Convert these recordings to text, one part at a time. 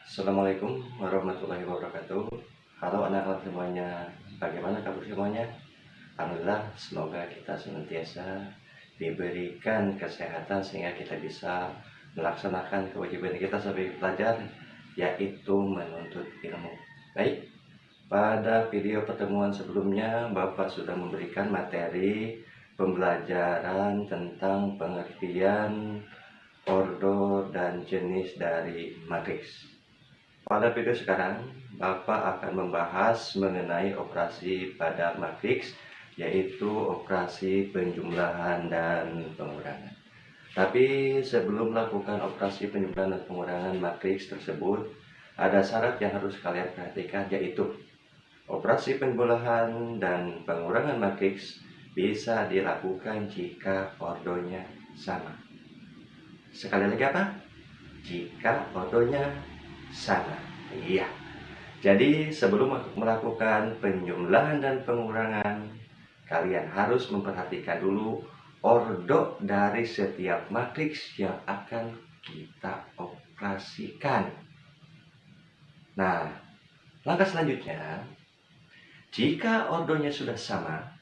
Assalamualaikum warahmatullahi wabarakatuh. Halo anak-anak semuanya, bagaimana kabar semuanya? Alhamdulillah, semoga kita senantiasa diberikan kesehatan sehingga kita bisa melaksanakan kewajiban kita sebagai pelajar, yaitu menuntut ilmu. Baik, pada video pertemuan sebelumnya Bapak sudah memberikan materi pembelajaran tentang pengertian, ordo, dan jenis dari matriks. Pada video sekarang, Bapak akan membahas mengenai operasi pada matriks, yaitu operasi penjumlahan dan pengurangan. Tapi sebelum melakukan operasi penjumlahan dan pengurangan matriks tersebut, ada syarat yang harus kalian perhatikan, yaitu operasi penjumlahan dan pengurangan matriks bisa dilakukan jika ordonya sama. Sekali lagi apa? Jika ordonya sama. Iya. Jadi sebelum melakukan penjumlahan dan pengurangan, kalian harus memperhatikan dulu ordo dari setiap matriks yang akan kita operasikan. Nah, langkah selanjutnya, jika ordonya sudah sama,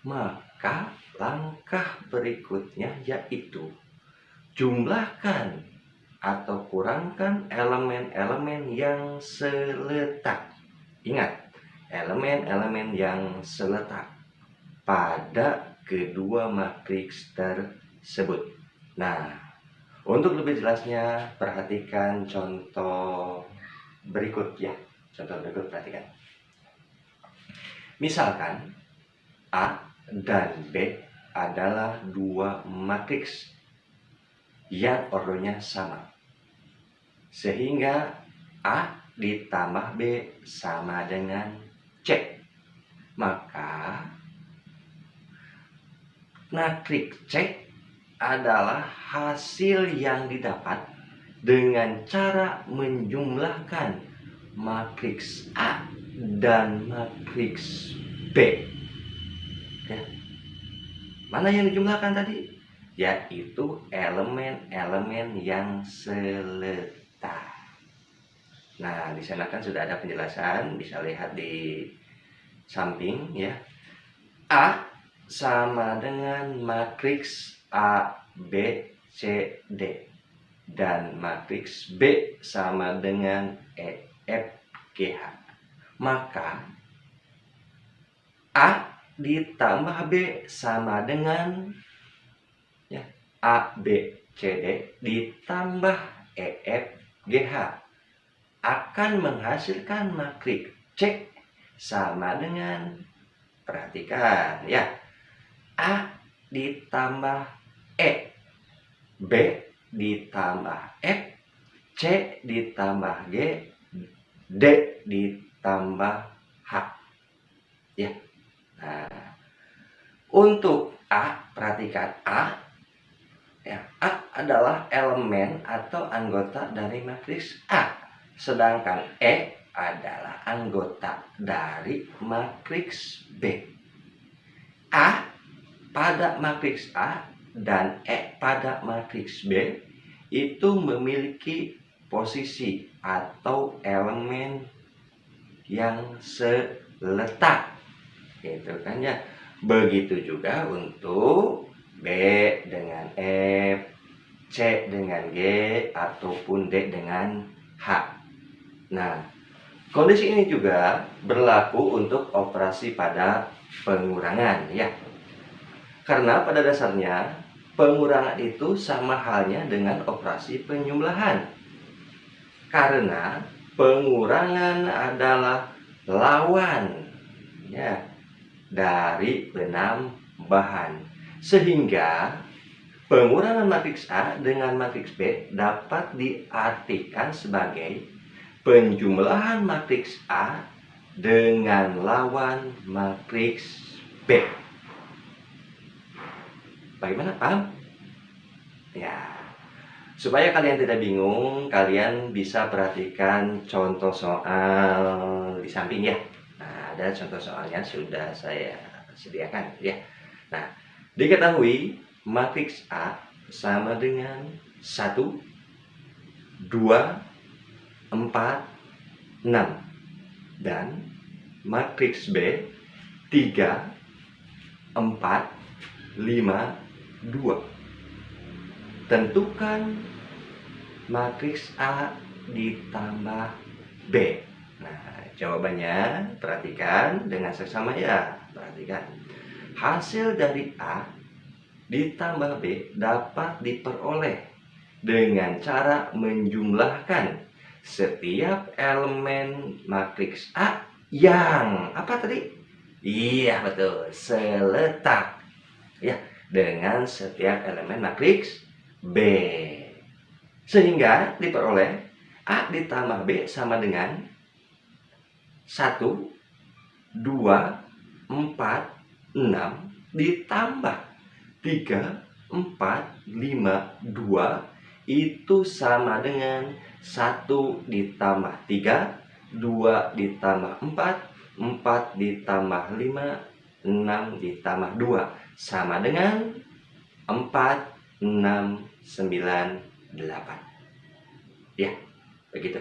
maka langkah berikutnya yaitu jumlahkan atau kurangkan elemen-elemen yang seletak. Ingat, elemen-elemen yang seletak pada kedua matriks tersebut. Nah, untuk lebih jelasnya, perhatikan contoh berikut ya. Contoh berikut, perhatikan. Misalkan A dan B adalah dua matriks yang ordonya sama, sehingga A ditambah B sama dengan C. Maka matriks C adalah hasil yang didapat dengan cara menjumlahkan matriks A dan matriks B. Ya. Mana yang dijumlahkan tadi? Yaitu elemen-elemen yang seletak. Nah, di sana kan sudah ada penjelasan, bisa lihat di samping ya. A sama dengan matriks A, B, C, D. Dan matriks B sama dengan E, F, G, H. Maka A ditambah B sama dengan ya, A, B, C, D ditambah E, F, G, H akan menghasilkan matriks C sama dengan, perhatikan ya, A ditambah E, B ditambah F, C ditambah G, D ditambah H ya. Nah, untuk A, perhatikan A ya, A adalah elemen atau anggota dari matriks A, sedangkan E adalah anggota dari matriks B. A pada matriks A dan E pada matriks B itu memiliki posisi atau elemen yang seletak, gitu kan ya. Begitu juga untuk B dengan F, C dengan G, ataupun D dengan H. Nah, kondisi ini juga berlaku untuk operasi pada pengurangan ya. Karena pada dasarnya pengurangan itu sama halnya dengan operasi penjumlahan. Karena pengurangan adalah lawan ya dari penambahan. Sehingga pengurangan matriks A dengan matriks B dapat diartikan sebagai penjumlahan matriks A dengan lawan matriks B. Bagaimana? Paham? Ya. Supaya kalian tidak bingung, kalian bisa perhatikan contoh soal di samping ya. Nah, ada contoh soalnya sudah saya sediakan ya. Nah, diketahui matriks A sama dengan 1, 2, 4, 6 dan matriks B 3, 4, 5, 2. Tentukan matriks A ditambah B. Nah, jawabannya perhatikan dengan seksama ya. Perhatikan. Hasil dari A ditambah B dapat diperoleh dengan cara menjumlahkan setiap elemen matriks A yang apa tadi? Iya, betul, seletak. Ya, dengan setiap elemen matriks B. Sehingga diperoleh A ditambah B sama dengan 1, 2, 4, 6 ditambah 3, 4, 5, 2 itu sama dengan 1 ditambah 3, 2 ditambah 4, 4 ditambah 5, 6 ditambah 2 sama dengan 4, 6, 9, 8. Ya, begitu.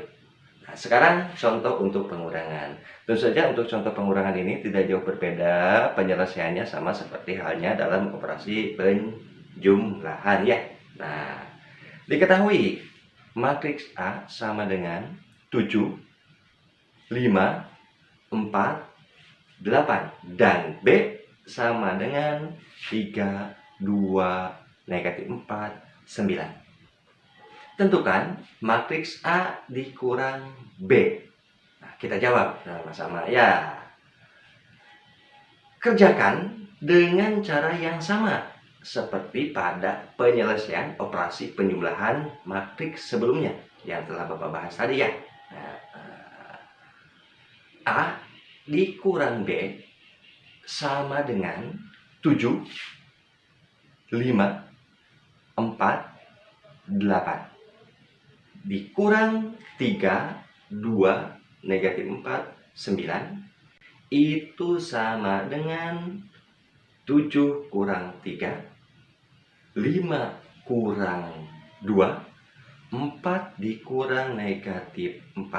Nah, sekarang contoh untuk pengurangan. Tentu saja untuk contoh pengurangan ini tidak jauh berbeda penyelesaiannya, sama seperti halnya dalam operasi penjumlahan ya. Nah, diketahui matriks A sama dengan 7, 5, 4, 8 dan B sama dengan 3, 2, negatif 4, 9. Tentukan matriks A dikurang B. Nah, kita jawab sama-sama ya. Kerjakan dengan cara yang sama seperti pada penyelesaian operasi penjumlahan matriks sebelumnya yang telah Bapak bahas tadi ya. Nah, A dikurang B sama dengan 7, 5, 4, 8 dikurang 3, 2, negatif 4, 9 itu sama dengan 7 kurang 3, 5 kurang 2, 4 dikurang negatif 4,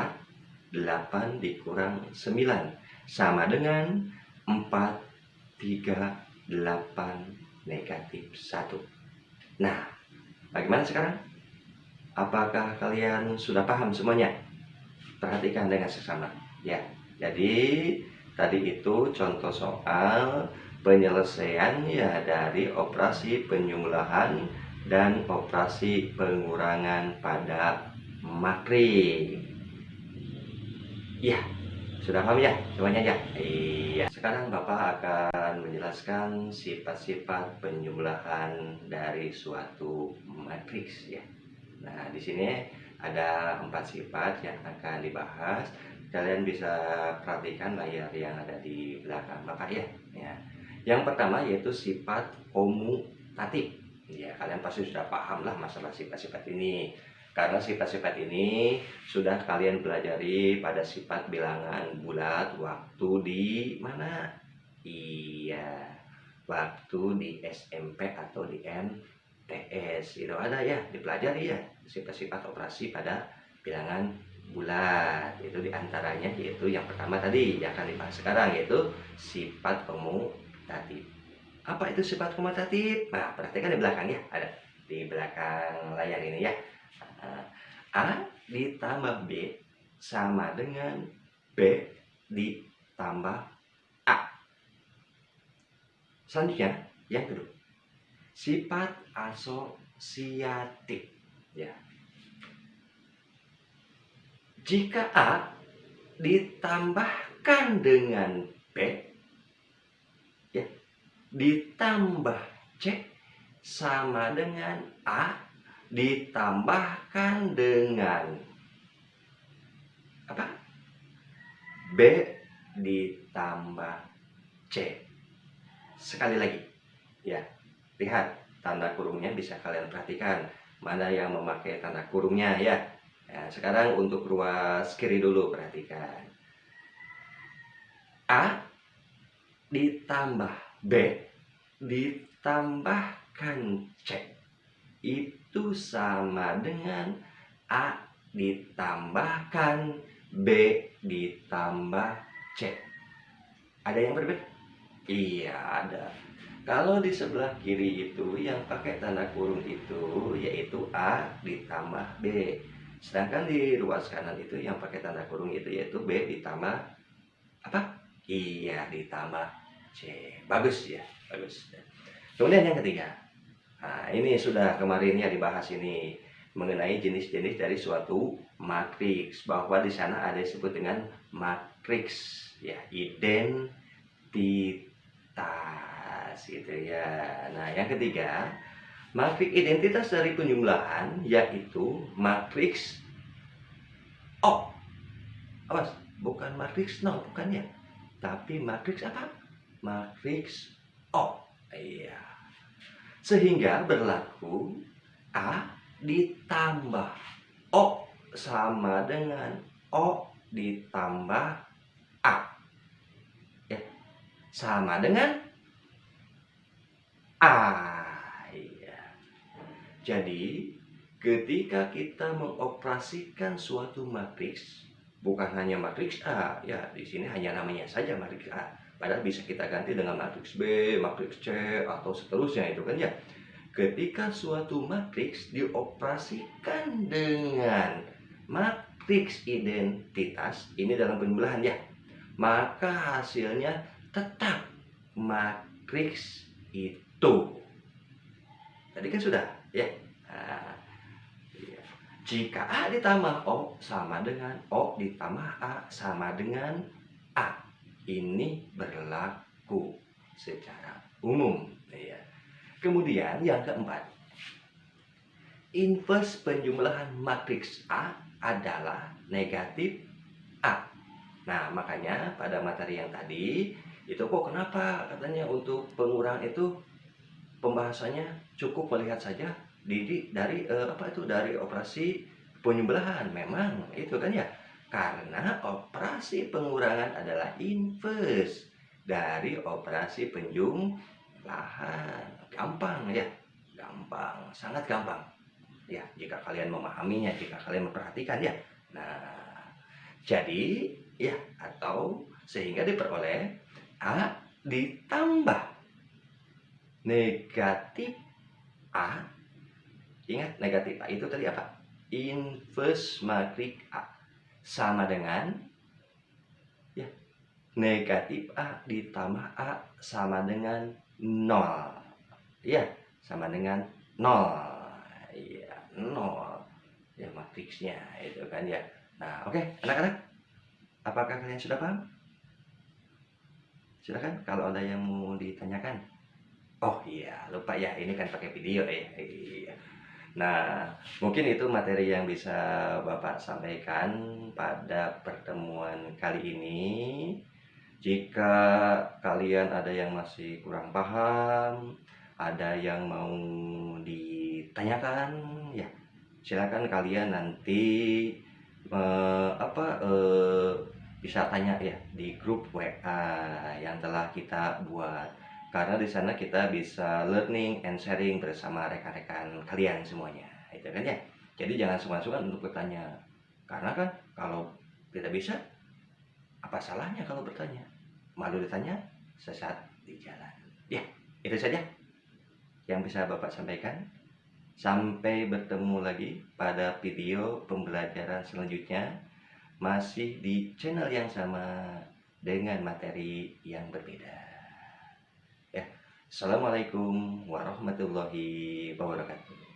8 dikurang 9 sama dengan 4, 3, 8, negatif 1. Nah, bagaimana sekarang? Apakah kalian sudah paham semuanya? Perhatikan dengan seksama ya. Jadi tadi itu contoh soal penyelesaian ya dari operasi penjumlahan dan operasi pengurangan pada matriks. Ya, sudah paham ya semuanya ya? Iya. Sekarang Bapak akan menjelaskan sifat-sifat penjumlahan dari suatu matriks ya. Nah, di sini ada 4 sifat yang akan dibahas. Kalian bisa perhatikan layar yang ada di belakang Bapak ya. Ya. Yang pertama yaitu sifat komutatif. Ya, kalian pasti sudah paham lah masalah sifat-sifat ini. Karena sifat-sifat ini sudah kalian pelajari pada sifat bilangan bulat waktu di mana? Iya, waktu di SMP atau di MTS. Itu ada ya, dipelajari ya sifat-sifat operasi pada bilangan bulat. Itu diantaranya yaitu yang pertama tadi yang akan dibahas sekarang yaitu sifat komutatif. Apa itu sifat komutatif? Nah, perhatikan di belakang ya, ada di belakang layar ini ya. A ditambah B sama dengan B ditambah A. Selanjutnya yang kedua, sifat asosiatif ya. Jika A ditambahkan dengan B ya, ditambah C sama dengan A ditambahkan dengan apa? B ditambah C. Sekali lagi ya, lihat tanda kurungnya bisa kalian perhatikan mana yang memakai tanda kurungnya ya. Nah, sekarang untuk ruas kiri dulu, perhatikan. A ditambah B ditambahkan C itu sama dengan A ditambahkan B ditambah C. Ada yang berbeda? Iya, ada. Kalau di sebelah kiri itu yang pakai tanda kurung itu yaitu A ditambah B. Sedangkan di ruas kanan itu yang pakai tanda kurung itu yaitu B ditambah apa? Iya, ditambah C. Bagus ya, bagus. Kemudian yang ketiga. Nah, ini sudah kemarin ya dibahas ini mengenai jenis-jenis dari suatu matriks, bahwa di sana ada disebut dengan matriks ya, identitas gitu ya. Nah, yang ketiga, matriks identitas dari penjumlahan yaitu matriks O. Awas, bukan matriks 0, bukan ya. Tapi matriks apa? Matriks O. Iya. Sehingga berlaku A ditambah O sama dengan O ditambah A. Ya. Sama dengan A. Iya. Jadi, ketika kita mengoperasikan suatu matriks, bukan hanya matriks A, ya di sini hanya namanya saja matriks A. Padahal bisa kita ganti dengan matriks B, matriks C, atau seterusnya itu kan ya. Ketika suatu matriks dioperasikan dengan matriks identitas, ini dalam penjumlahan ya, maka hasilnya tetap matriks itu. Tadi kan sudah ya. Nah, iya. Jika A ditambah O sama dengan O ditambah A sama dengan A. Ini berlaku secara umum ya. Kemudian yang keempat, inverse penjumlahan matriks A adalah negatif A. Nah, makanya pada materi yang tadi itu kok kenapa katanya untuk pengurangan itu pembahasannya cukup melihat saja dari operasi penjumlahan. Memang itu kan ya, karena operasi pengurangan adalah inverse dari operasi penjumlahan. Gampang ya, gampang, sangat gampang ya jika kalian memahaminya, jika kalian memperhatikan ya. Nah, jadi ya, atau sehingga diperoleh A ditambah negatif A. Ingat, negatif A itu tadi apa? Inverse matriks A sama dengan ya, negatif A ditambah A sama dengan 0. Ya, sama dengan 0. Ya, 0. Ya, matriksnya itu kan ya. Nah, oke, anak-anak. Apakah kalian sudah paham? Silakan kalau ada yang mau ditanyakan. Oh iya, lupa ya, ini kan pakai video ya. Iya. Nah, mungkin itu materi yang bisa Bapak sampaikan pada pertemuan kali ini. Jika kalian ada yang masih kurang paham, ada yang mau ditanyakan, ya silakan kalian nanti bisa tanya ya di grup WA yang telah kita buat. Karena di sana kita bisa learning and sharing bersama rekan-rekan kalian semuanya, itu kan ya. Jadi jangan sungkan-sungkan untuk bertanya. Karena kan kalau tidak bisa, apa salahnya kalau bertanya? Malu ditanya, sesat di jalan. Ya, itu saja yang bisa Bapak sampaikan. Sampai bertemu lagi pada video pembelajaran selanjutnya, masih di channel yang sama dengan materi yang berbeda. Ya, Assalamualaikum warahmatullahi wabarakatuh.